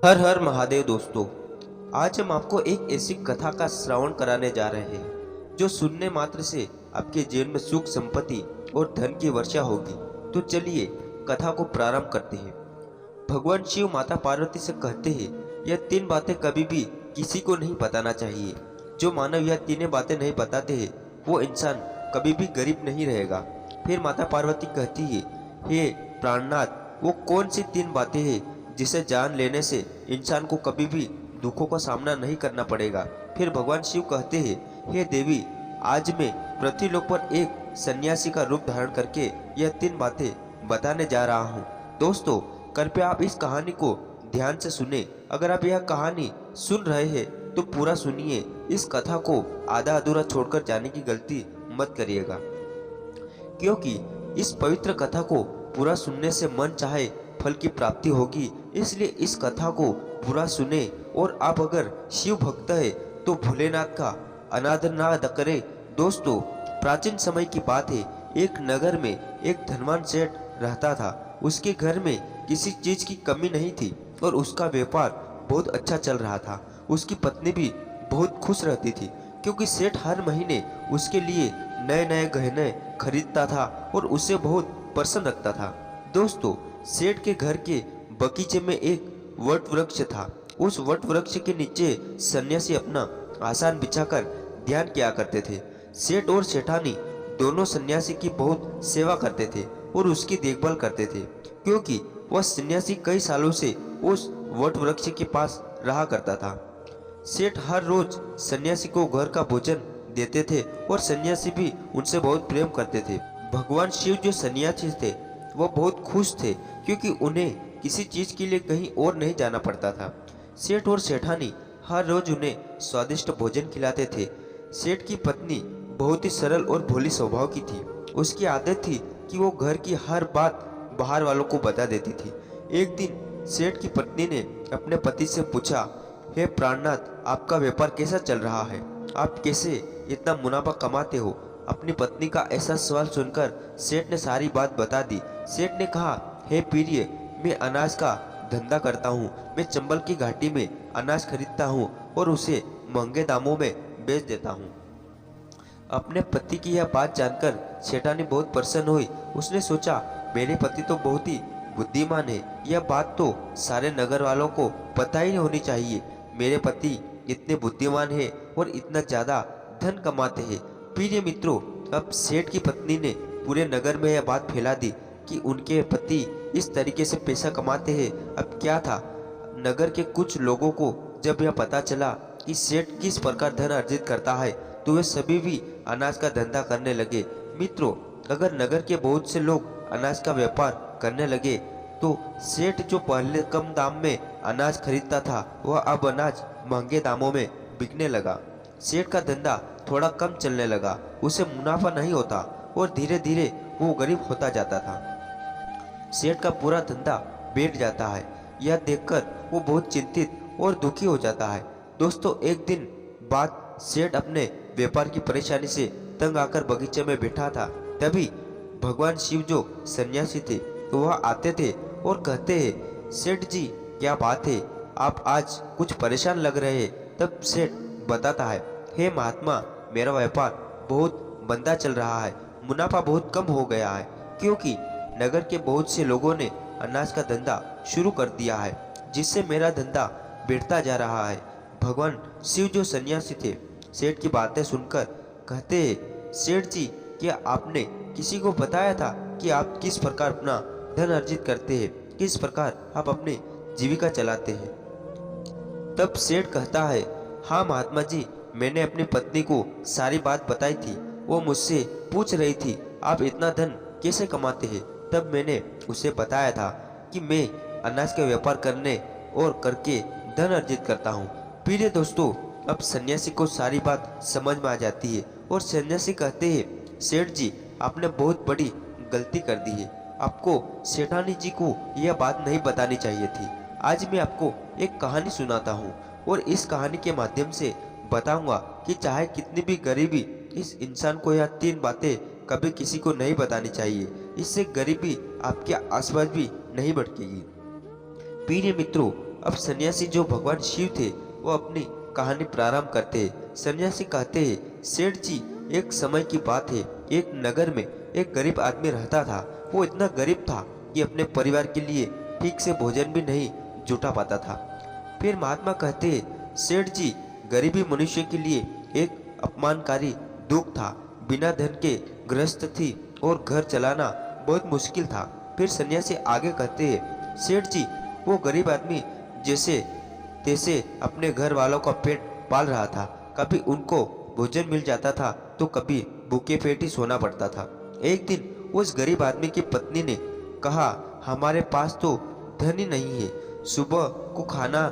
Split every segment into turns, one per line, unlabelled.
हर हर महादेव दोस्तों। आज हम आपको एक ऐसी कथा का श्रवण कराने जा रहे हैं जो सुनने मात्र से आपके जीवन में सुख संपत्ति और धन की वर्षा होगी। तो चलिए कथा को प्रारंभ करते हैं। भगवान शिव माता पार्वती से कहते हैं, यह तीन बातें कभी भी किसी को नहीं बताना चाहिए। जो मानव यह तीनों बातें नहीं बताते हैं वो इंसान कभी भी गरीब नहीं रहेगा। फिर माता पार्वती कहती है, हे प्राणनाथ, वो कौन सी तीन बातें हैं जिसे जान लेने से इंसान को कभी भी दुखों का सामना नहीं करना पड़ेगा। फिर भगवान शिव कहते हैं, हे देवी, आज मैं पृथ्वीलोक पर एक सन्यासी का रूप धारण करके यह तीन बातें बताने जा रहा हूँ। दोस्तों, कृपया आप इस कहानी को ध्यान से सुने। अगर आप यह कहानी सुन रहे हैं तो पूरा सुनिए। इस कथा को आधा अधूरा छोड़कर जाने की गलती मत करिएगा, क्योंकि इस पवित्र कथा को पूरा सुनने से मन चाहे फल की प्राप्ति होगी। इसलिए इस कथा को पूरा सुने। और आप अगर शिव भक्त है तो भोलेनाथ का अनादर ना करें। दोस्तों, प्राचीन समय की बात है। एक नगर में एक धनवान सेठ रहता था। उसके घर में किसी चीज की कमी नहीं थी और उसका व्यापार बहुत अच्छा चल रहा था। उसकी पत्नी भी बहुत खुश रहती थी, क्योंकि सेठ हर महीने उसके लिए नए नए गहने खरीदता था और उसे बहुत प्रसन्न रखता था। दोस्तों, सेठ के घर के बगीचे में एक वट वृक्ष था। उस वट वृक्ष के नीचे सन्यासी अपना आसन बिछाकर ध्यान किया करते थे। सेठ और सेठानी दोनों सन्यासी की बहुत सेवा करते थे और उसकी देखभाल करते थे, क्योंकि वह सन्यासी कई सालों से उस वट वृक्ष के पास रहा करता था। सेठ हर रोज सन्यासी को घर का भोजन देते थे और सन्यासी भी उनसे बहुत प्रेम करते थे। भगवान शिव जो सन्यासी थे वो बहुत खुश थे, क्योंकि उन्हें किसी चीज के लिए कहीं और नहीं जाना पड़ता था। सेठ और सेठानी हर रोज उन्हें स्वादिष्ट भोजन खिलाते थे। सेठ की पत्नी बहुत ही सरल और भोली स्वभाव की थी। उसकी आदत थी कि वो घर की हर बात बाहर वालों को बता देती थी। एक दिन सेठ की पत्नी ने अपने पति से पूछा, हे प्राणनाथ, आपका व्यापार कैसा चल रहा है? आप कैसे इतना मुनाफा कमाते हो? अपनी पत्नी का ऐसा सवाल सुनकर सेठ ने सारी बात बता दी। सेठ ने कहा, हे प्रिय, मैं अनाज का धंधा करता हूँ। मैं चंबल की घाटी में अनाज खरीदता हूँ और उसे महंगे दामों में बेच देता हूँ। अपने पति की यह बात जानकर सेठानी बहुत प्रसन्न हुई। उसने सोचा, मेरे पति तो बहुत ही बुद्धिमान है। यह बात तो सारे नगर वालों को पता ही होनी चाहिए। मेरे पति इतने बुद्धिमान है और इतना ज्यादा धन कमाते हैं। प्रिय मित्रों, अब सेठ की पत्नी ने पूरे नगर में यह बात फैला दी कि उनके पति इस तरीके से पैसा कमाते हैं। अब क्या था, नगर के कुछ लोगों को जब यह पता चला कि सेठ किस प्रकार धन अर्जित करता है तो वे सभी भी अनाज का धंधा करने लगे। मित्रों, अगर नगर के बहुत से लोग अनाज का व्यापार करने लगे तो सेठ जो पहले कम दाम में अनाज खरीदता था वह अब अनाज महंगे दामों में बिकने लगा। सेठ का धंधा थोड़ा कम चलने लगा, उसे मुनाफा नहीं होता और धीरे धीरे वो गरीब होता जाता था। सेठ का पूरा धंधा बैठ जाता है। यह देखकर वो बहुत चिंतित और दुखी हो जाता है। दोस्तों, एक दिन बाद सेठ अपने व्यापार की परेशानी से तंग आकर बगीचे में बैठा था। तभी भगवान शिव जो सन्यासी थे तो वह आते थे और कहते हैं, सेठ जी, क्या बात है, आप आज कुछ परेशान लग रहे हैं। तब सेठ बताता है, हे महात्मा, मेरा व्यापार बहुत मंदा चल रहा है। मुनाफा बहुत कम हो गया है, क्योंकि नगर के बहुत से लोगों ने अनाज का धंधा शुरू कर दिया है, जिससे मेरा धंधा बढ़ता जा रहा है। भगवान शिव जो सन्यासी थे सेठ की बातें सुनकर कहते हैं, सेठ जी, क्या आपने किसी को बताया था कि आप किस प्रकार अपना धन अर्जित करते हैं, किस प्रकार आप अपनी जीविका चलाते हैं? तब सेठ कहता है, हाँ महात्मा जी, मैंने अपनी पत्नी को सारी बात बताई थी। वो मुझसे पूछ रही थी, आप इतना धन कैसे कमाते हैं? तब मैंने उसे बताया था कि मैं अनाज का व्यापार करने और करके धन अर्जित करता हूँ। प्रिय दोस्तों, अब सन्यासी को सारी बात समझ में आ जाती है और सन्यासी कहते हैं, सेठ जी, आपने बहुत बड़ी गलती कर दी है। आपको सेठानी जी को यह बात नहीं बतानी चाहिए थी। आज मैं आपको एक कहानी सुनाता हूँ और इस कहानी के माध्यम से बताऊंगा कि चाहे कितनी भी गरीबी, इस इंसान को यह तीन बातें कभी किसी को नहीं बतानी चाहिए। इससे गरीबी आपके आसपास भी नहीं भटकेगी। प्रिय मित्रों, अब सन्यासी जो भगवान शिव थे वो अपनी कहानी प्रारंभ करते हैं। सन्यासी कहते हैं, सेठ जी, एक समय की बात है, एक नगर में एक गरीब आदमी रहता था। वो इतना गरीब था कि अपने परिवार के लिए ठीक से भोजन भी नहीं जुटा पाता था। फिर महात्मा कहते हैं, सेठ जी, गरीबी मनुष्य के लिए एक अपमानकारी दुख था। बिना धन के ग्रस्त थी और घर चलाना बहुत मुश्किल था। फिर सन्यासी आगे कहते हैं, सेठ जी, वो गरीब आदमी जैसे तैसे अपने घर वालों का पेट पाल रहा था। कभी उनको भोजन मिल जाता था तो कभी भूखे पेट ही सोना पड़ता था। एक दिन उस गरीब आदमी की पत्नी ने कहा, हमारे पास तो धन ही नहीं है। सुबह को खाना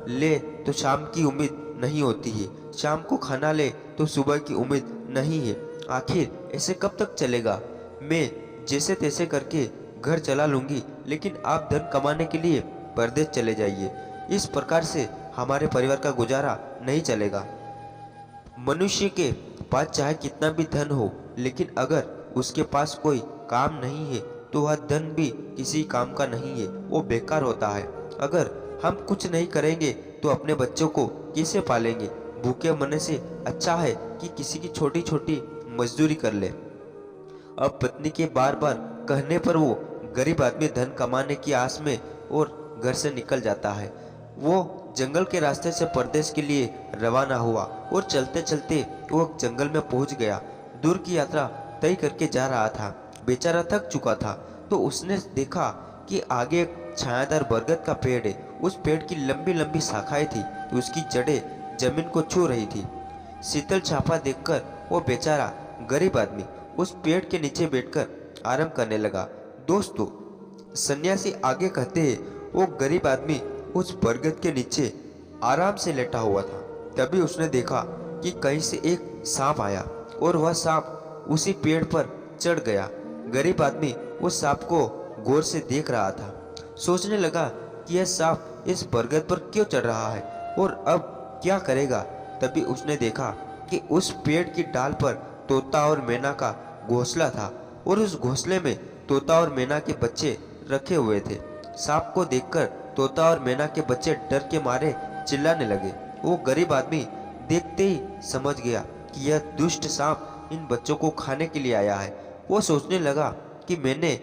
ले तो शाम की उम्मीद नहीं होती है, शाम को खाना ले तो सुबह की उम्मीद नहीं है। आखिर ऐसे कब तक चलेगा? मैं जैसे तैसे करके घर चला लूंगी, लेकिन आप धन कमाने के लिए परदेश चले जाइए। इस प्रकार से हमारे परिवार का गुजारा नहीं चलेगा। मनुष्य के पास चाहे कितना भी धन हो, लेकिन अगर उसके पास कोई काम नहीं है तो वह धन भी किसी काम का नहीं है, वो बेकार होता है। अगर हम कुछ नहीं करेंगे तो अपने बच्चों को कैसे पालेंगे? भूखे मरने से अच्छा है कि किसी की छोटी छोटी मजदूरी कर ले। अब पत्नी के बार बार कहने पर वो गरीब आदमी धन कमाने की आस में और घर से निकल जाता है। वो जंगल के रास्ते से परदेश के लिए रवाना हुआ और चलते चलते वो जंगल में पहुंच गया। दूर की यात्रा तय करके जा रहा था। बेचारा थक चुका था तो उसने देखा कि आगे एक छायादार बरगद का पेड़ है। उस पेड़ की लंबी लंबी शाखाएं थी, उसकी जड़ें जमीन को छू रही थी। शीतल छापा देखकर वो बेचारा गरीब आदमी उस पेड़ के नीचे बैठकर आराम करने लगा। दोस्तों, सन्यासी आगे कहते हैं, वो गरीब आदमी उस बरगद के नीचे आराम से लेटा हुआ था। तभी उसने देखा कि कहीं से एक सांप आया और वह सांप उसी पेड़ पर चढ़ गया। गरीब आदमी उस सांप को गौर से देख रहा था। सोचने लगा कि यह सांप इस बरगद पर क्यों चढ़ रहा है और अब क्या करेगा। तभी उसने देखा कि उस पेड़ की डाल पर तोता और मैना का घोंसला था और उस घोंसले में तोता और मैना के बच्चे रखे हुए थे। सांप को देखकर तोता और मैना के बच्चे डर के मारे चिल्लाने लगे। वो गरीब आदमी देखते ही समझ गया कि यह दुष्ट सांप इन बच्चों को खाने के लिए आया है। वो सोचने लगा कि मैंने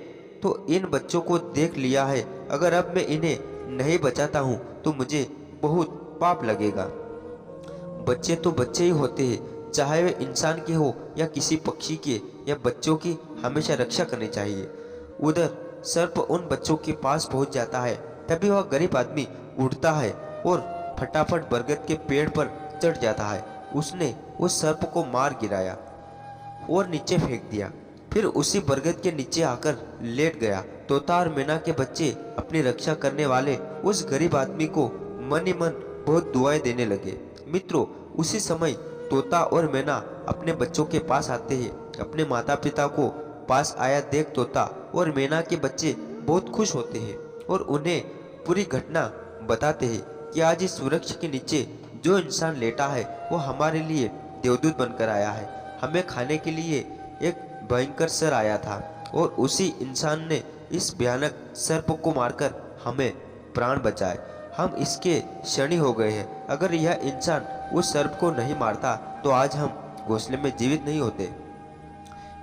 तो इन बच्चों को देख लिया है, अगर अब मैं इन्हें नहीं बचाता हूँ तो मुझे बहुत पाप लगेगा। बच्चे तो बच्चे ही होते हैं, चाहे वे इंसान के हो या किसी पक्षी के, या बच्चों की हमेशा रक्षा करनी चाहिए। उधर सर्प उन बच्चों के पास पहुंच जाता है। तभी वह गरीब आदमी उठता है और फटाफट बरगद के पेड़ पर चढ़ जाता है। उसने उस सर्प को मार गिराया और नीचे फेंक दिया। फिर उसी बरगद के नीचे आकर लेट गया। तोता और मैना के बच्चे अपनी रक्षा करने वाले उस गरीब आदमी को मन ही मन बहुत दुआएं देने लगे। मित्रों, उसी समय तोता और मैना अपने बच्चों के पास आते हैं। अपने माता पिता को पास आया देख तोता और मैना के बच्चे बहुत खुश होते हैं और उन्हें पूरी घटना बताते हैं कि आज इस वृक्ष के नीचे जो इंसान लेटा है वो हमारे लिए देवदूत बनकर आया है। हमें खाने के लिए एक भयंकर सर आया था और उसी इंसान ने इस भयानक सर्प को मारकर हमें प्राण बचाए। हम इसके क्षणी हो गए हैं। अगर यह इंसान उस सर्प को नहीं मारता तो आज हम घोंसले में जीवित नहीं होते।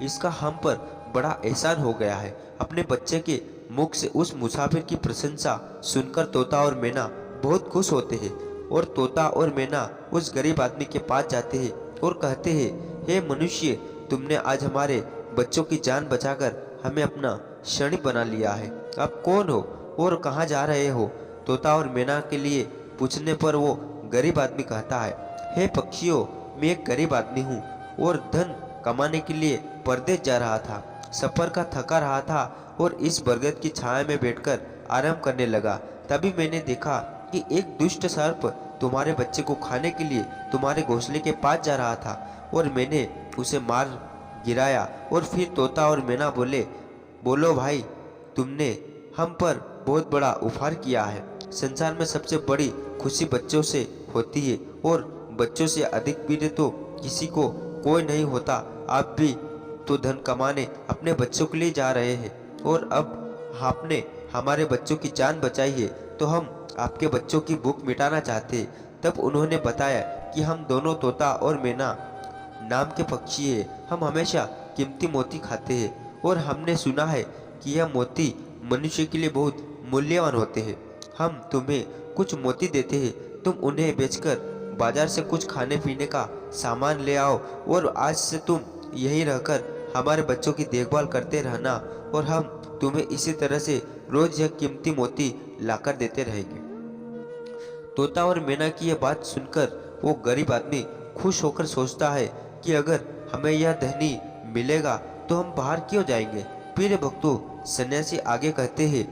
इसका हम पर बड़ा एहसान हो गया है। अपने बच्चे के मुख से उस मुसाफिर की प्रशंसा सुनकर तोता और मैना बहुत खुश होते हैं और तोता और मैना उस गरीब आदमी के पास जाते हैं और कहते हैं, हे मनुष्य, तुमने आज हमारे बच्चों की जान बचाकर हमें अपना क्षणिक बना लिया है। आप कौन हो और कहाँ जा रहे हो? तोता और मैना के लिए पूछने पर वो गरीब आदमी कहता है, हे पक्षियों, मैं एक गरीब आदमी हूँ और धन कमाने के लिए परदेश जा रहा था। सफर का थका रहा था और इस बरगद की छाया में बैठकर आराम करने लगा। तभी मैंने देखा कि एक दुष्ट सर्प तुम्हारे बच्चे को खाने के लिए तुम्हारे घोंसले के पास जा रहा था और मैंने उसे मार गिराया। और फिर तोता और मैना बोले, बोलो भाई, तुमने हम पर बहुत बड़ा उपहार किया है। संसार में सबसे बड़ी खुशी बच्चों से होती है और बच्चों से अधिक प्रिय तो किसी को कोई नहीं होता। आप भी तो धन कमाने अपने बच्चों के लिए जा रहे हैं और अब आपने हमारे बच्चों की जान बचाई है। तो हम आपके बच्चों की भूख मिटाना चाहते। तब उन्होंने बताया कि हम दोनों तोता और मैना नाम के पक्षी हैं। हम हमेशा कीमती मोती खाते हैं और हमने सुना है कि यह मोती मनुष्य के लिए बहुत मूल्यवान होते हैं। हम तुम्हें कुछ मोती देते हैं, तुम उन्हें बेचकर बाजार से कुछ खाने पीने का सामान ले आओ और आज से तुम यहीं रहकर हमारे बच्चों की देखभाल करते रहना और हम तुम्हें इसी तरह से रोज यह कीमती मोती लाकर देते रहेंगे। तोता और मैना की यह बात सुनकर वो गरीब आदमी खुश होकर सोचता है कि अगर हमें यह धनी मिलेगा तो हम बाहर क्यों जाएंगे। प्रिय भक्तों, सन्यासी आगे कहते हैं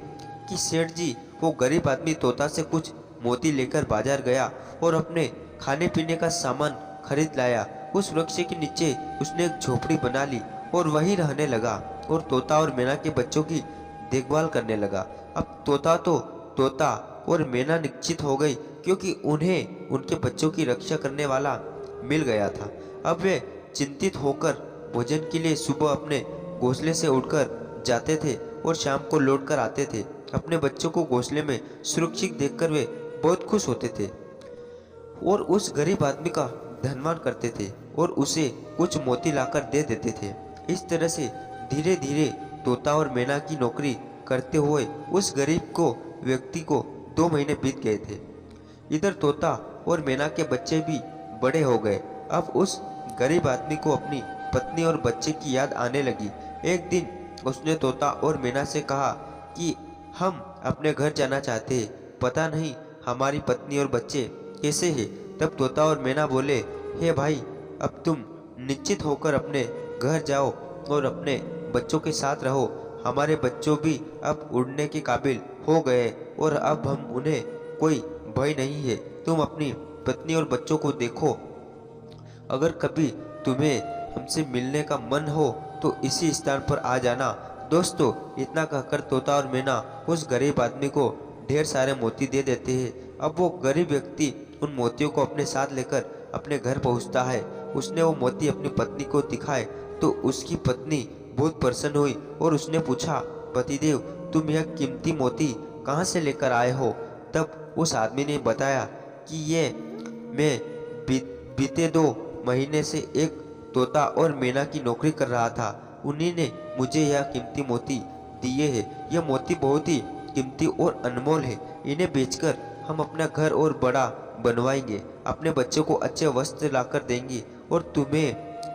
कि सेठ जी वो गरीब आदमी तोता से कुछ मोती लेकर बाजार गया और अपने खाने पीने का सामान खरीद लाया। उस वृक्ष के नीचे उसने एक झोपड़ी बना ली और वहीं रहने लगा और तोता और मैना के बच्चों की देखभाल करने लगा। अब तोता और मैना निश्चित हो गई क्योंकि उन्हें उनके बच्चों की रक्षा करने वाला मिल गया था। अब वे चिंतित होकर भोजन के लिए सुबह अपने घोंसले से उड़कर जाते थे और शाम को लौट कर आते थे। अपने बच्चों को घोंसले में सुरक्षित देखकर वे बहुत खुश होते थे और उस गरीब आदमी का धन्यवाद करते थे और उसे कुछ मोती लाकर दे देते थे। इस तरह से धीरे धीरे तोता और मैना की नौकरी करते हुए उस गरीब व्यक्ति को 2 महीने बीत गए थे। इधर तोता और मैना के बच्चे भी बड़े हो गए। अब उस गरीब आदमी को अपनी पत्नी और बच्चे की याद आने लगी। एक दिन उसने तोता और मैना से कहा कि हम अपने घर जाना चाहते हैं, पता नहीं हमारी पत्नी और बच्चे कैसे हैं। तब तोता और मैना बोले, हे भाई, अब तुम निश्चित होकर अपने घर जाओ और अपने बच्चों के साथ रहो। हमारे बच्चों भी अब उड़ने के काबिल हो गए और अब हम उन्हें कोई भय नहीं है। तुम अपनी पत्नी और बच्चों को देखो। अगर कभी तुम्हें हमसे मिलने का मन हो तो इसी स्थान पर आ जाना। दोस्तों, इतना कहकर तोता और मैना उस गरीब आदमी को ढेर सारे मोती दे देते हैं। अब वो गरीब व्यक्ति उन मोतियों को अपने साथ लेकर अपने घर पहुंचता है। उसने वो मोती अपनी पत्नी को दिखाए तो उसकी पत्नी बहुत प्रसन्न हुई और उसने पूछा, पतिदेव, तुम यह कीमती मोती कहाँ से लेकर आए हो। तब उस आदमी ने बताया कि ये मैं बीते 2 महीने से एक तोता और मैना की नौकरी कर रहा था। उन्हीं ने मुझे यह कीमती मोती दिए हैं। यह मोती बहुत ही कीमती और अनमोल है। इन्हें बेचकर हम अपना घर और बड़ा बनवाएंगे, अपने बच्चों को अच्छे वस्त्र लाकर देंगे और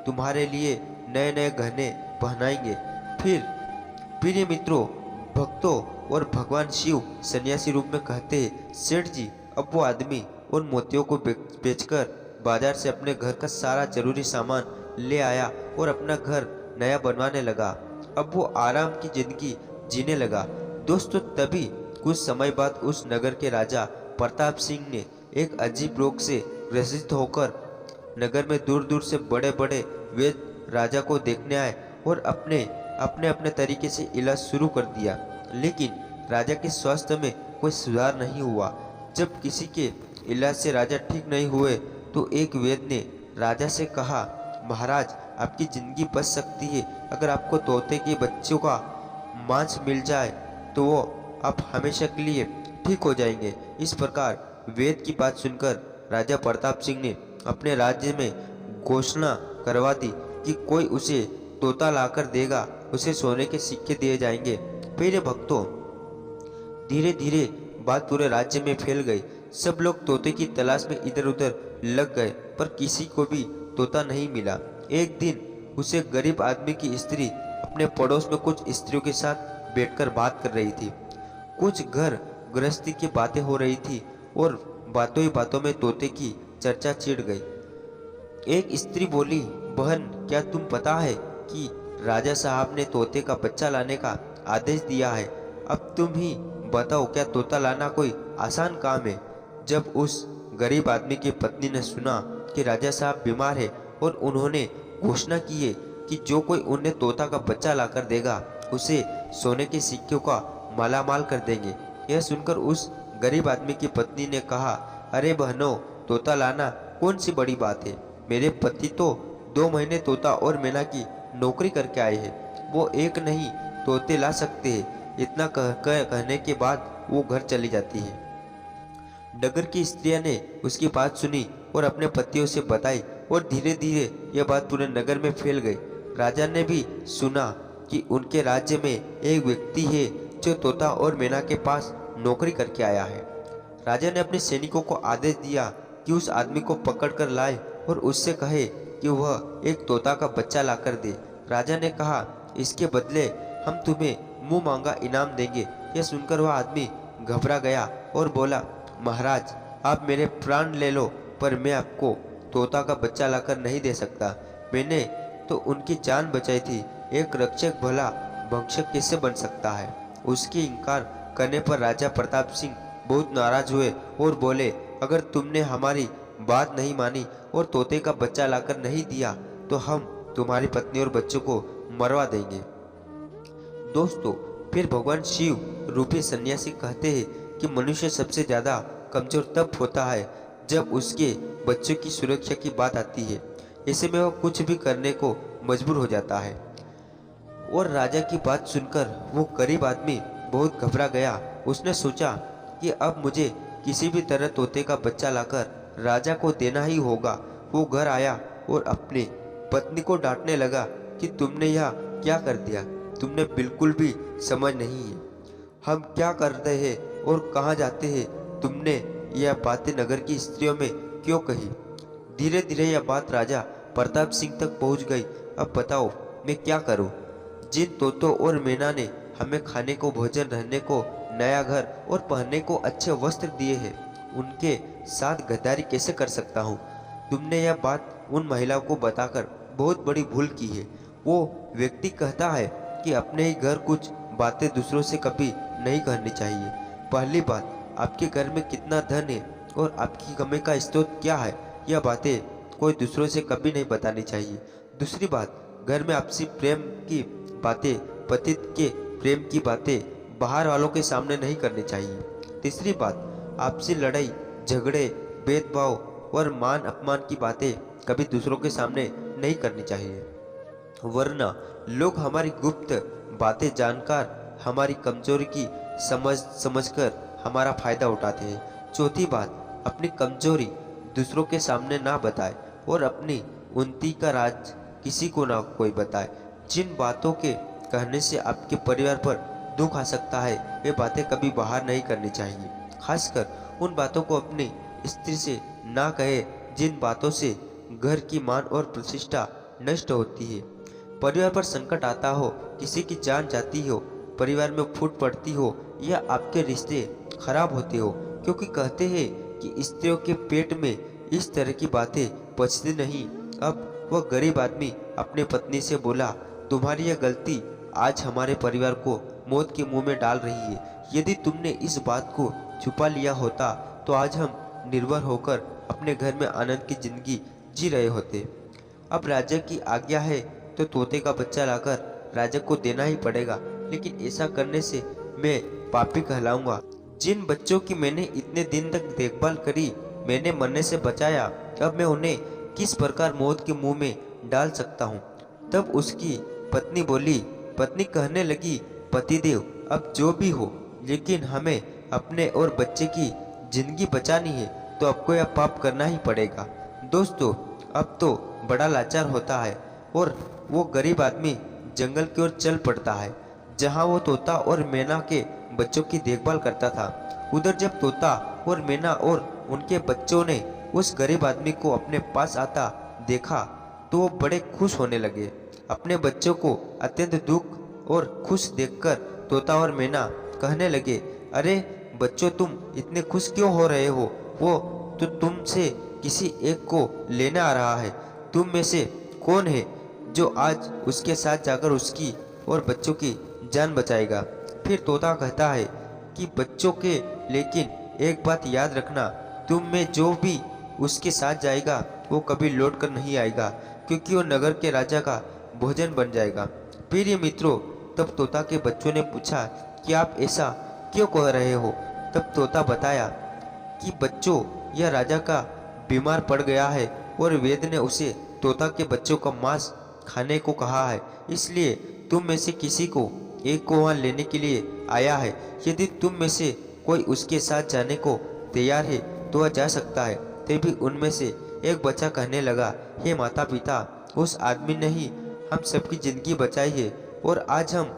तुम्हारे लिए नए नए गहने पहनाएंगे। फिर प्रिय मित्रों, भक्तों और भगवान शिव सन्यासी रूप में कहते हैं, सेठ जी, अब वो आदमी उन मोतियों को बेचकर बाजार से अपने घर का सारा जरूरी सामान ले आया और अपना घर नया बनवाने लगा। अब वो आराम की जिंदगी जीने लगा। दोस्तों, तभी कुछ समय बाद उस नगर के राजा प्रताप सिंह ने एक अजीब रोग से ग्रसित होकर नगर में दूर दूर से बड़े बड़े वैद्य राजा को देखने आए और अपने अपने तरीके से इलाज शुरू कर दिया, लेकिन राजा के स्वास्थ्य में कोई सुधार नहीं हुआ। जब किसी के इलाज से राजा ठीक नहीं हुए तो एक वैद्य ने राजा से कहा, महाराज, आपकी जिंदगी बच सकती है अगर आपको तोते के बच्चों का मांस मिल जाए तो वो आप हमेशा के लिए ठीक हो जाएंगे। इस प्रकार वेद की बात सुनकर राजा प्रताप सिंह ने अपने राज्य में घोषणा करवा दी कि कोई उसे तोता लाकर देगा, उसे सोने के सिक्के दिए जाएंगे। प्रिय भक्तों, धीरे धीरे बात पूरे राज्य में फैल गई। सब लोग तोते की तलाश में इधर उधर लग गए, पर किसी को भी तोता नहीं मिला। एक दिन उसे गरीब आदमी की स्त्री अपने पड़ोस में कुछ स्त्रियों के साथ बैठकर बात कर रही थी। कुछ घर गृहस्थी की बातें हो रही थी और बातों ही बातों में तोते की चर्चा छिड़ गई। एक स्त्री बोली, बहन, क्या तुम पता है कि राजा साहब ने तोते का बच्चा लाने का आदेश दिया है। अब तुम ही बताओ, क्या तोता लाना कोई आसान काम है। जब उस गरीब आदमी की पत्नी ने सुना कि राजा साहब बीमार है और उन्होंने घोषणा की है कि जो कोई उन्हें तोता का बच्चा लाकर देगा उसे सोने के सिक्कों का मालामाल कर देंगे, यह सुनकर उस गरीब आदमी की पत्नी ने कहा, अरे बहनों, तोता लाना कौन सी बड़ी बात है। मेरे पति तो 2 महीने तोता और मैना की नौकरी करके आए हैं। वो एक नहीं तोते ला सकते हैं। इतना कहने के बाद वो घर चली जाती है। नगर की स्त्रियां ने उसकी बात सुनी और अपने पतियों से बताई और धीरे धीरे यह बात पूरे नगर में फैल गई। राजा ने भी सुना कि उनके राज्य में एक व्यक्ति है जो तोता और मैना के पास नौकरी करके आया है। राजा ने अपने सैनिकों को आदेश दिया कि उस आदमी को पकड़कर लाए और उससे कहे कि वह एक तोता का बच्चा लाकर दे। राजा ने कहा, इसके बदले हम तुम्हें मुंह मांगा इनाम देंगे। यह सुनकर वह आदमी घबरा गया और बोला, महाराज, आप मेरे प्राण ले लो, पर मैं आपको तोता का बच्चा लाकर नहीं दे सकता। मैंने तो उनकी जान बचाई थी। एक रक्षक भला भक्षक कैसे बन सकता है? उसके इनकार करने पर राजा प्रताप सिंह बहुत नाराज हुए और बोले, अगर तुमने हमारी बात नहीं मानी और तोते का बच्चा लाकर नहीं दिया तो हम तुम्हारी पत्नी और बच्चों को मरवा देंगे। दोस्तों, फिर भगवान शिव रूपी सन्यासी कहते हैं कि मनुष्य सबसे ज्यादा कमजोर तब होता है जब उसके बच्चों की सुरक्षा की बात आती है। ऐसे में वह कुछ भी करने को मजबूर हो जाता है। और राजा की बात सुनकर वो गरीब आदमी बहुत घबरा गया। उसने सोचा कि अब मुझे किसी भी तरह तोते का बच्चा लाकर राजा को देना ही होगा। वो घर आया और अपनी पत्नी को डांटने लगा कि तुमने यह क्या कर दिया? तुमने बिल्कुल भी समझ नहीं है हम क्या करते हैं और कहाँ जाते हैं। तुमने यह बातें नगर की स्त्रियों में क्यों कही? धीरे धीरे यह बात राजा प्रताप सिंह तक पहुंच गई। अब बताओ मैं क्या करूं? जिन तोतों और मैना ने हमें खाने को, भोजन, रहने को, नया घर और पहनने को अच्छे वस्त्र दिए हैं, उनके साथ गद्दारी कैसे कर सकता हूँ? तुमने यह बात उन महिलाओं को बताकर बहुत बड़ी भूल की है। वो व्यक्ति कहता है कि अपने ही घर कुछ बातें दूसरों से कभी नहीं कहनी चाहिए। पहली बात, आपके घर में कितना धन है और आपकी कमाई का स्रोत क्या है, यह बातें कोई दूसरों से कभी नहीं बतानी चाहिए। दूसरी बात, घर में आपसी प्रेम की बातें, पति के प्रेम की बातें बाहर वालों के सामने नहीं करनी चाहिए। तीसरी बात, आपसी लड़ाई, झगड़े, भेदभाव और मान अपमान की बातें कभी दूसरों के सामने नहीं करनी चाहिए, वरना लोग हमारी गुप्त बातें जानकर हमारी कमजोरी की समझकर हमारा फायदा उठाते हैं। चौथी बात, अपनी कमजोरी दूसरों के सामने ना बताए और अपनी उन्नति का राज किसी को ना कोई बताए। जिन बातों के कहने से आपके परिवार पर दुख आ सकता है, वे बातें कभी बाहर नहीं करनी चाहिए। खासकर उन बातों को अपनी स्त्री से ना कहे जिन बातों से घर की मान और प्रतिष्ठा नष्ट होती है। परिवार पर संकट आता हो, किसी की जान जाती हो, परिवार में फूट पड़ती हो या आपके रिश्ते खराब होते हो, क्योंकि कहते हैं कि स्त्रियों के पेट में इस तरह की बातें पचती नहीं। अब वह गरीब आदमी अपने पत्नी से बोला, तुम्हारी यह गलती आज हमारे परिवार को मौत के मुंह में डाल रही है। यदि तुमने इस बात को छुपा लिया होता तो आज हम निर्भर होकर अपने घर में आनंद की जिंदगी जी रहे होते। अब राजा की आज्ञा है तो तोते का बच्चा लाकर राजा को देना ही पड़ेगा, लेकिन ऐसा करने से मैं पापी कहलाऊंगा। जिन बच्चों की मैंने इतने दिन तक देखभाल करी, मैंने मरने से बचाया, अब मैं उन्हें किस प्रकार मौत के मुंह में डाल सकता हूँ? तब उसकी पत्नी बोली, पत्नी कहने लगी, पतिदेव, अब जो भी हो, लेकिन हमें अपने और बच्चे की जिंदगी बचानी है तो आपको यह पाप करना ही पड़ेगा। दोस्तों, अब तो बड़ा लाचार होता है और वो गरीब आदमी जंगल की ओर चल पड़ता है जहाँ वो तोता और मैना के बच्चों की देखभाल करता था। उधर जब तोता और मैना और उनके बच्चों ने उस गरीब आदमी को अपने पास आता देखा तो वो बड़े खुश होने लगे। अपने बच्चों को अत्यंत दुख और खुश देखकर तोता और मैना कहने लगे, अरे बच्चों, तुम इतने खुश क्यों हो रहे हो? वो तो तुमसे किसी एक को लेने आ रहा है। तुम में से कौन है जो आज उसके साथ जाकर उसकी और बच्चों की जान बचाएगा? फिर तोता कहता है कि बच्चों के, लेकिन एक बात याद रखना, तुम में जो भी उसके साथ जाएगा वो कभी लौट कर नहीं आएगा, क्योंकि वो नगर के राजा का भोजन बन जाएगा। फिर ये मित्रों, तब तोता के बच्चों ने पूछा कि आप ऐसा क्यों कह रहे हो? तब तोता बताया कि बच्चों, यह राजा का बीमार पड़ गया है और वेद ने उसे तोता के बच्चों का मांस खाने को कहा है, इसलिए तुम में से किसी को एक को वहाँ लेने के लिए आया है। यदि तुम में से कोई उसके साथ जाने को तैयार है तो वह जा सकता है। तभी उनमें से एक बच्चा कहने लगा, हे माता पिता, उस आदमी ने ही हम सबकी जिंदगी बचाई है और आज हम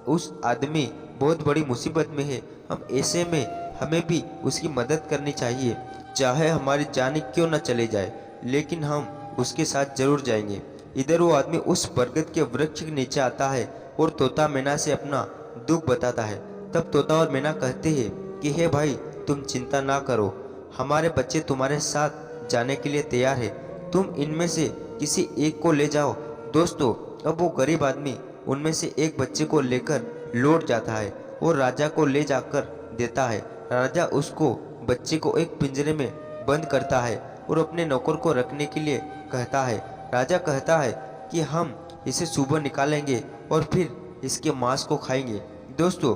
उस आदमी बहुत बड़ी मुसीबत में है। हम ऐसे में हमें भी उसकी मदद करनी चाहिए, चाहे हमारी जान क्यों न चले जाए, लेकिन हम उसके साथ जरूर जाएंगे। इधर वो आदमी उस बरगद के वृक्ष के नीचे आता है और तोता मैना से अपना दुख बताता है। तब तोता और मैना कहते हैं कि हे भाई, तुम चिंता ना करो, हमारे बच्चे तुम्हारे साथ जाने के लिए तैयार है। तुम इनमें से किसी एक को ले जाओ। दोस्तों, अब वो गरीब आदमी उनमें से एक बच्चे को लेकर लौट जाता है और राजा को ले जाकर देता है। राजा उसको बच्चे को एक पिंजरे में बंद करता है और अपने नौकर को रखने के लिए कहता है। राजा कहता है कि हम इसे सुबह निकालेंगे और फिर इसके मांस को खाएंगे। दोस्तों,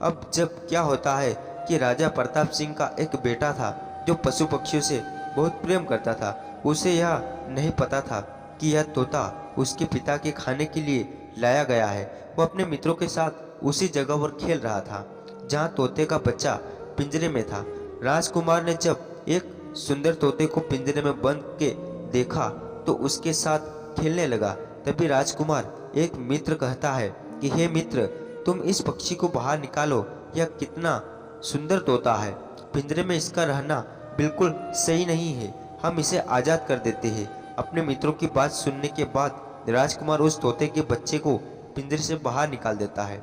अब जब क्या होता है कि राजा प्रताप सिंह का एक बेटा था जो पशु पक्षियों से बहुत प्रेम करता था। उसे यह नहीं पता था कि यह तोता उसके पिता के खाने के लिए लाया गया है। वो अपने मित्रों के साथ उसी जगह पर खेल रहा था जहाँ तोते का बच्चा पिंजरे में था। राजकुमार ने जब एक सुंदर तोते को पिंजरे में बंद के देखा तो उसके साथ खेलने लगा। तभी राजकुमार एक मित्र कहता है कि हे मित्र, तुम इस पक्षी को बाहर निकालो, यह कितना सुंदर तोता है। पिंजरे में इसका रहना बिल्कुल सही नहीं है, हम इसे आज़ाद कर देते हैं। अपने मित्रों की बात सुनने के बाद राजकुमार उस तोते के बच्चे को पिंजरे से बाहर निकाल देता है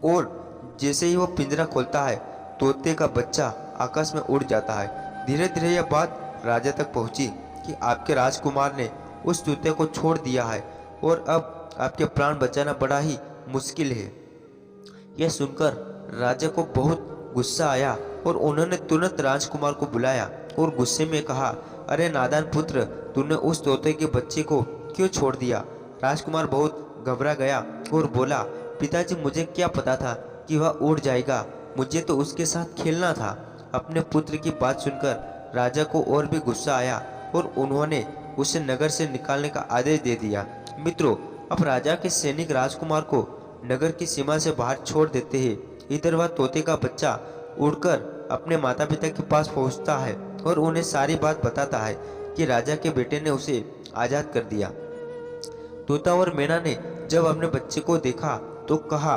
और जैसे ही वो पिंजरा खोलता है, तोते का बच्चा आकाश में उड़ जाता है। धीरे धीरे यह बात राजा तक पहुंची कि आपके राजकुमार ने उस तोते को छोड़ दिया है और अब आपके प्राण बचाना बड़ा ही मुश्किल है। यह सुनकर राजा को बहुत गुस्सा आया और उन्होंने तुरंत राजकुमार को बुलाया और गुस्से में कहा, अरे नादान पुत्र, तूने उस तोते के बच्चे को क्यों छोड़ दिया? राजकुमार बहुत घबरा गया और बोला, पिताजी, मुझे क्या पता था कि वह उड़ जाएगा, मुझे तो उसके साथ खेलना था। अपने पुत्र की बात सुनकर राजा को और भी गुस्सा आया और उन्होंने उसे नगर से निकालने का आदेश दे दिया। मित्रों, अब राजा के सैनिक राजकुमार को नगर की सीमा से बाहर छोड़ देते हैं। इधर वह तोते का बच्चा उड़कर अपने माता पिता के पास पहुंचता है और उन्हें सारी बात बताता है कि राजा के बेटे ने उसे आजाद कर दिया। तोता और मैना ने जब अपने बच्चे को देखा तो कहा,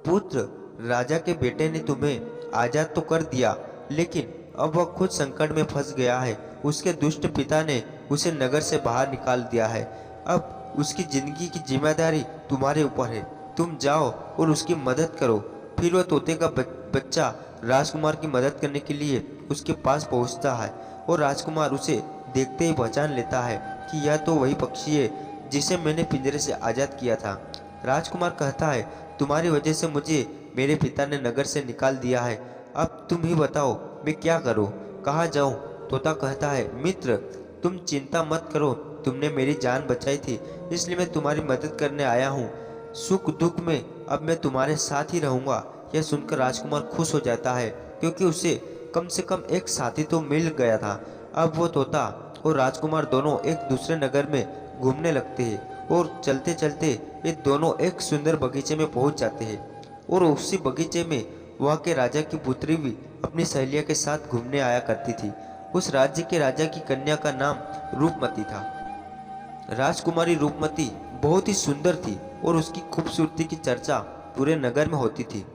पुत्र, राजा के बेटे ने तुम्हें आजाद तो कर दिया, लेकिन अब वह खुद संकट में फंस गया है। उसके दुष्ट पिता ने उसे नगर से बाहर निकाल दिया है। अब उसकी जिंदगी की जिम्मेदारी तुम्हारे ऊपर है। तुम जाओ और उसकी मदद करो। फिर वह तोते का बच्चा राजकुमार की मदद करने के लिए उसके पास पहुंचता है और राजकुमार उसे देखते ही पहचान लेता है कि यह तो वही पक्षी है जिसे मैंने पिंजरे से आज़ाद किया था। राजकुमार कहता है, तुम्हारी वजह से मुझे मेरे पिता ने नगर से निकाल दिया है। अब तुम ही बताओ, मैं क्या करूं, कहाँ जाऊं? तोता कहता है, मित्र, तुम चिंता मत करो, तुमने मेरी जान बचाई थी, इसलिए मैं तुम्हारी मदद करने आया हूँ। सुख दुख में अब मैं तुम्हारे साथ ही रहूंगा। यह सुनकर राजकुमार खुश हो जाता है क्योंकि उसे कम से कम एक साथी तो मिल गया था। अब वो तोता और राजकुमार दोनों एक दूसरे नगर में घूमने लगते हैं और चलते चलते ये दोनों एक सुंदर बगीचे में पहुंच जाते हैं और उसी बगीचे में वहाँ के राजा की पुत्री भी अपनी सहेलियों के साथ घूमने आया करती थी। उस राज्य के राजा की कन्या का नाम रूपमती था। राजकुमारी रूपमती बहुत ही सुंदर थी और उसकी खूबसूरती की चर्चा पूरे नगर में होती थी।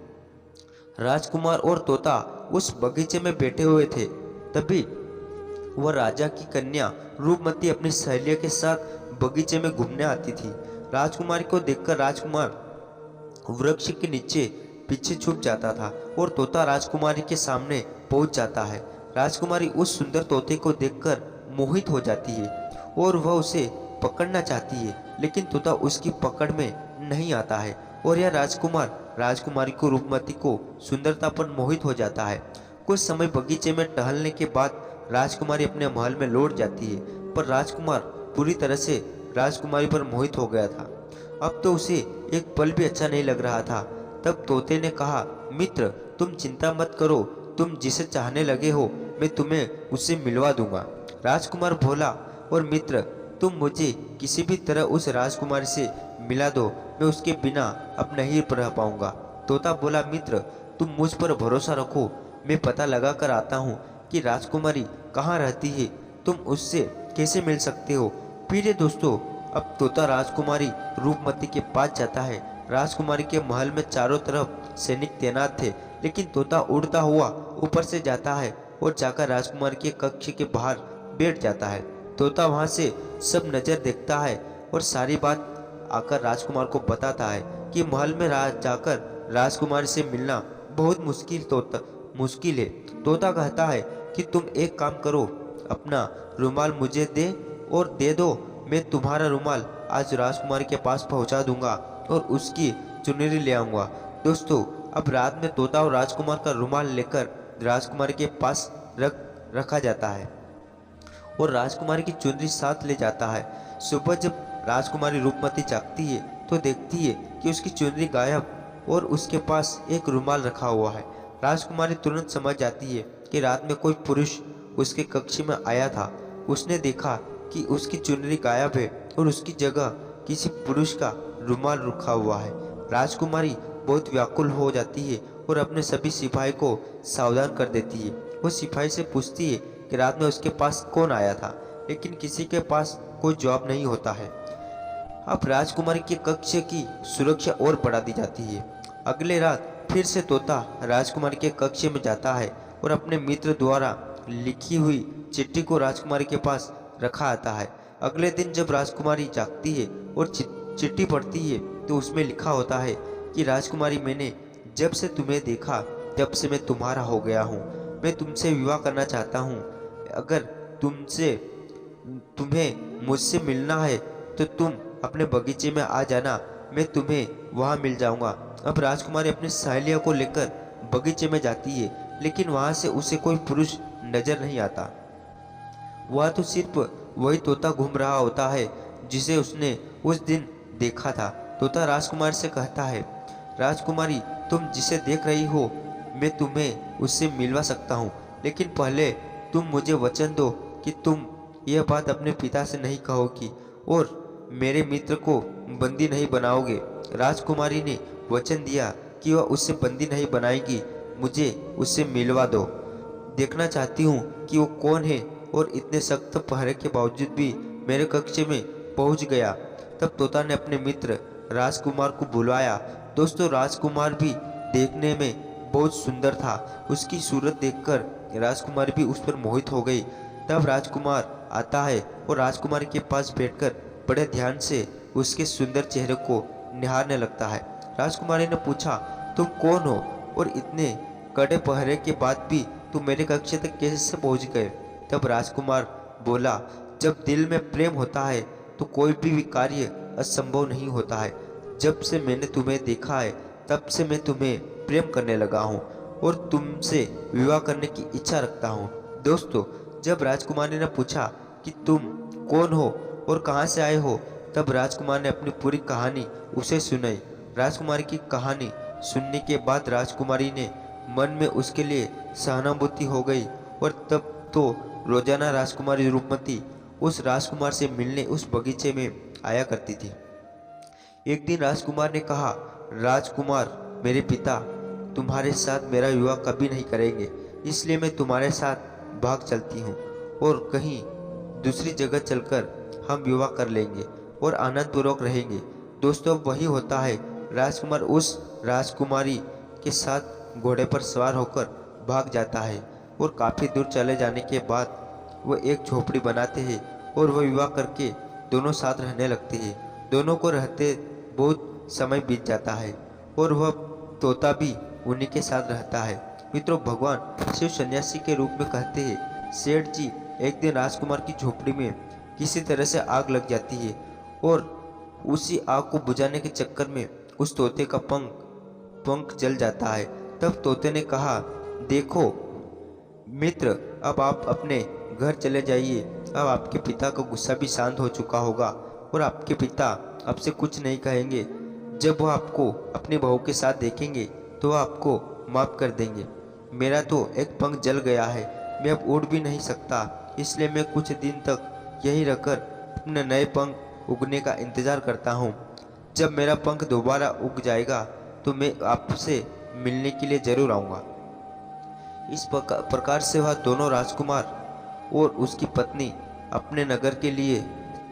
राजकुमार और तोता उस बगीचे में बैठे हुए थे। तभी वह राजा की कन्या रूपमती अपनी सहेलियों के साथ बगीचे में घूमने आती थी। राजकुमारी को देखकर राजकुमार वृक्ष के नीचे पीछे छुप जाता था और तोता राजकुमारी के सामने पहुंच जाता है। राजकुमारी उस सुंदर तोते को देखकर मोहित हो जाती है और वह उसे पकड़ना चाहती है, लेकिन तोता उसकी पकड़ में नहीं आता है और यह राजकुमार राजकुमारी को रूपमती को सुंदरता पर मोहित हो जाता है। कुछ समय बगीचे में टहलने के बाद राजकुमारी अपने महल में लौट जाती है, पर राजकुमार पूरी तरह से राजकुमारी पर मोहित हो गया था। अब तो उसे एक पल भी अच्छा नहीं लग रहा था। तब तोते ने कहा, मित्र, तुम चिंता मत करो, तुम जिसे चाहने लगे हो मैं तुम्हें उससे मिलवा दूंगा। राजकुमार बोला, और मित्र, तुम मुझे किसी भी तरह उस राजकुमारी से मिला दो, मैं उसके बिना अब नहीं रह पाऊंगा। तोता बोला, मित्र तुम मुझ पर भरोसा रखो, मैं पता लगा कर आता हूँ कि राजकुमारी कहाँ रहती है, तुम उससे कैसे मिल सकते हो। प्रिय दोस्तों, अब तोता राजकुमारी रूपमती के पास जाता है। राजकुमारी के महल में चारों तरफ सैनिक तैनात थे, लेकिन तोता उड़ता हुआ ऊपर से जाता है और जाकर राजकुमारी के कक्ष के बाहर बैठ जाता है। तोता वहां से सब नजर देखता है और सारी बात आकर राजकुमार को बताता है कि महल में जाकर राजकुमारी से मिलना बहुत मुश्किल है। तोता कहता है कि तुम एक काम करो, अपना रुमाल मुझे दे दो, मैं तुम्हारा रुमाल आज राजकुमारी के पास पहुंचा दूंगा और उसकी चुनरी ले आऊंगा। दोस्तों, अब रात में तोता और राजकुमार का रुमाल लेकर राजकुमारी के पास रखा जाता है और राजकुमारी की चुनरी साथ ले जाता है। सुबह जब राजकुमारी रूपमती जागती है तो देखती है कि उसकी चुनरी गायब और उसके पास एक रुमाल रखा हुआ है। राजकुमारी तुरंत समझ जाती है कि रात में कोई पुरुष उसके कक्ष में आया था। उसने देखा कि उसकी चुनरी गायब है और उसकी जगह किसी पुरुष का रुमाल रखा हुआ है। राजकुमारी बहुत व्याकुल हो जाती है और अपने सभी सिपाही को सावधान कर देती है। वो सिपाही से पूछती है कि रात में उसके पास कौन आया था, लेकिन किसी के पास कोई जवाब नहीं होता है। अब राजकुमारी के कक्ष की सुरक्षा और बढ़ा दी जाती है। अगले रात फिर से तोता राजकुमारी के कक्ष में जाता है और अपने मित्र द्वारा लिखी हुई चिट्ठी को राजकुमारी के पास रखा आता है। अगले दिन जब राजकुमारी जागती है और चिट्ठी पढ़ती है तो उसमें लिखा होता है कि राजकुमारी, मैंने जब से तुम्हें देखा तब से मैं तुम्हारा हो गया हूँ। मैं तुमसे विवाह करना चाहता हूँ। अगर तुम्हें मुझसे मिलना है तो तुम अपने बगीचे में आ जाना, मैं तुम्हें वहाँ मिल जाऊँगा। अब राजकुमारी अपनी सहेलियों को लेकर बगीचे में जाती है, लेकिन वहाँ से उसे कोई पुरुष नजर नहीं आता। वह तो सिर्फ वही तोता घूम रहा होता है जिसे उसने उस दिन देखा था। तोता राजकुमारी से कहता है, राजकुमारी, तुम जिसे देख रही हो मैं तुम्हें उससे मिलवा सकता हूँ, लेकिन पहले तुम मुझे वचन दो कि तुम यह बात अपने पिता से नहीं कहोगी और मेरे मित्र को बंदी नहीं बनाओगे। राजकुमारी ने वचन दिया कि वह उससे बंदी नहीं बनाएगी, मुझे उससे मिलवा दो। देखना चाहती हूँ कि वो कौन है और इतने सख्त पहरे के बावजूद भी मेरे कक्ष में पहुँच गया। तब तोता ने अपने मित्र राजकुमार को बुलाया। दोस्तों, राजकुमार भी देखने में बहुत सुंदर था। उसकी सूरत देखकर राजकुमारी भी उस पर मोहित हो गई। तब राजकुमार आता है और राजकुमारी के पास बैठकर बड़े ध्यान से उसके सुंदर चेहरे को निहारने लगता है। राजकुमारी ने पूछा, तुम कौन हो और इतने कड़े पहरे के बाद भी तुम मेरे कक्ष तक कैसे पहुंच गए? तब राजकुमार बोला, जब दिल में प्रेम होता है तो कोई भी कार्य असंभव नहीं होता है। जब से मैंने तुम्हें देखा है तब से मैं तुम्हें प्रेम करने लगा हूँ और तुमसे विवाह करने की इच्छा रखता हूँ। दोस्तों, जब राजकुमारी ने पूछा कि तुम कौन हो और कहाँ से आए हो, तब राजकुमार ने अपनी पूरी कहानी उसे सुनाई। राजकुमारी की कहानी सुनने के बाद राजकुमारी ने मन में उसके लिए सहानुभूति हो गई और तब तो रोजाना राजकुमारी रूपमती उस राजकुमार से मिलने उस बगीचे में आया करती थी। एक दिन राजकुमार ने कहा, राजकुमार, मेरे पिता तुम्हारे साथ मेरा विवाह कभी नहीं करेंगे, इसलिए मैं तुम्हारे साथ भाग चलती हूँ और कहीं दूसरी जगह चलकर हम विवाह कर लेंगे और आनंद पूर्वक रहेंगे। दोस्तों, वही होता है। राजकुमार उस राजकुमारी के साथ घोड़े पर सवार होकर भाग जाता है और काफ़ी दूर चले जाने के बाद वह एक झोपड़ी बनाते हैं और वह विवाह करके दोनों साथ रहने लगते हैं। दोनों को रहते बहुत समय बीत जाता है और वह तोता भी उन्हीं के साथ रहता है। मित्रों, भगवान शिव सन्यासी के रूप में कहते हैं, सेठ जी, एक दिन राजकुमार की झोपड़ी में किसी तरह से आग लग जाती है और उसी आग को बुझाने के चक्कर में उस तोते का पंख जल जाता है। तब तोते ने कहा, देखो मित्र, अब आप अपने घर चले जाइए। अब आपके पिता का गुस्सा भी शांत हो चुका होगा और आपके पिता आपसे कुछ नहीं कहेंगे। जब वह आपको अपनी बहू के साथ देखेंगे तो वह आपको माफ़ कर देंगे। मेरा तो एक पंख जल गया है, मैं अब उड़ भी नहीं सकता, इसलिए मैं कुछ दिन तक यहीं रहकर अपने नए पंख उगने का इंतज़ार करता हूँ। जब मेरा पंख दोबारा उग जाएगा तो मैं आपसे मिलने के लिए जरूर आऊँगा। इस प्रकार से वह दोनों राजकुमार और उसकी पत्नी अपने नगर के लिए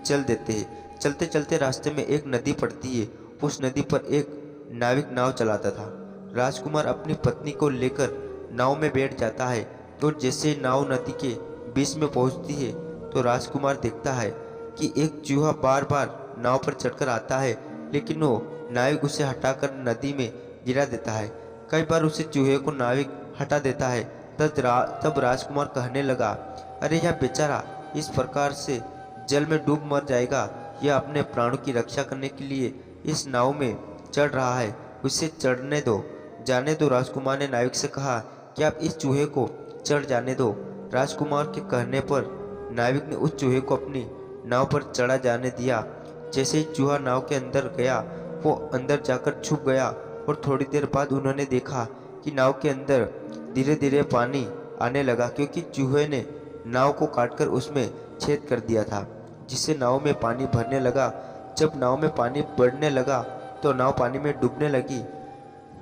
चल देते हैं। चलते चलते रास्ते में एक नदी पड़ती है। उस नदी पर एक नाविक नाव चलाता था। राजकुमार अपनी पत्नी को लेकर नाव में बैठ जाता है और जैसे नाव नदी के बीच में पहुंचती है तो राजकुमार देखता है कि एक चूहा बार बार नाव पर चढ़कर आता है, लेकिन वो नाविक उसे हटाकर नदी में गिरा देता है। कई बार उसे चूहे को नाविक हटा देता है। तब राजकुमार कहने लगा, अरे यह बेचारा इस प्रकार से जल में डूब मर जाएगा। यह अपने प्राणों की रक्षा करने के लिए इस नाव में चढ़ रहा है, उसे चढ़ने दो, जाने दो। राजकुमार ने नाविक से कहा कि आप इस चूहे को चढ़ जाने दो। राजकुमार के कहने पर नाविक ने उस चूहे को अपनी नाव पर चढ़ा जाने दिया। जैसे ही चूहा नाव के अंदर गया, वो अंदर जाकर छुप गया और थोड़ी देर बाद उन्होंने देखा कि नाव के अंदर धीरे धीरे पानी आने लगा, क्योंकि चूहे ने नाव को काटकर उसमें छेद कर दिया था, जिससे नाव में पानी भरने लगा। जब नाव में पानी बढ़ने लगा तो नाव पानी में डूबने लगी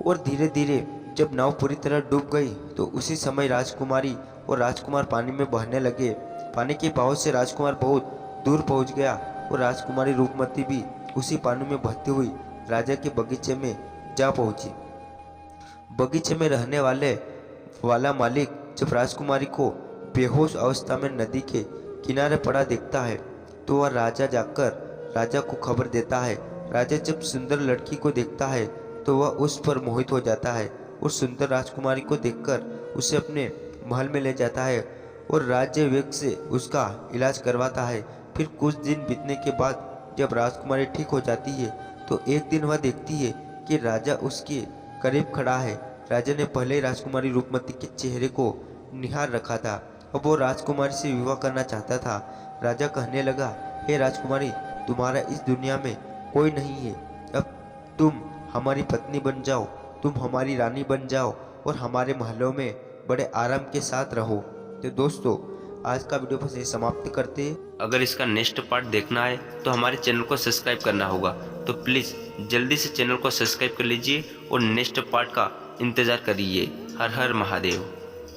और धीरे धीरे जब नाव पूरी तरह डूब गई तो उसी समय राजकुमारी और राजकुमार पानी में बहने लगे। पानी के बहाव से राजकुमार बहुत दूर पहुंच गया और राजकुमारी रूपमती भी उसी पानी में बहती हुई राजा के बगीचे में जा पहुंची। बगीचे में रहने वाला मालिक जब राजकुमारी को बेहोश अवस्था में नदी के किनारे पड़ा देखता है तो वह राजा को खबर देता है। राजा जब सुंदर लड़की को देखता है तो वह उस पर मोहित हो जाता है और सुंदर राजकुमारी को देखकर उसे अपने महल में ले जाता है और राज्य वेग से उसका इलाज करवाता है। फिर कुछ दिन बीतने के बाद जब राजकुमारी ठीक हो जाती है तो एक दिन वह देखती है कि राजा उसके करीब खड़ा है। राजा ने पहले ही राजकुमारी रूपमती के चेहरे को निहार रखा था। अब वो राजकुमारी से विवाह करना चाहता था। राजा कहने लगा, हे राजकुमारी, तुम्हारा इस दुनिया में कोई नहीं है। अब तुम हमारी पत्नी बन जाओ, तुम हमारी रानी बन जाओ और हमारे महलों में बड़े आराम के साथ रहो। तो दोस्तों, आज का वीडियो बस ये समाप्त करते हैं। अगर इसका नेक्स्ट पार्ट देखना है तो हमारे चैनल को सब्सक्राइब करना होगा, तो प्लीज़ जल्दी से चैनल को सब्सक्राइब कर लीजिए और नेक्स्ट पार्ट का इंतज़ार करिए। हर हर महादेव।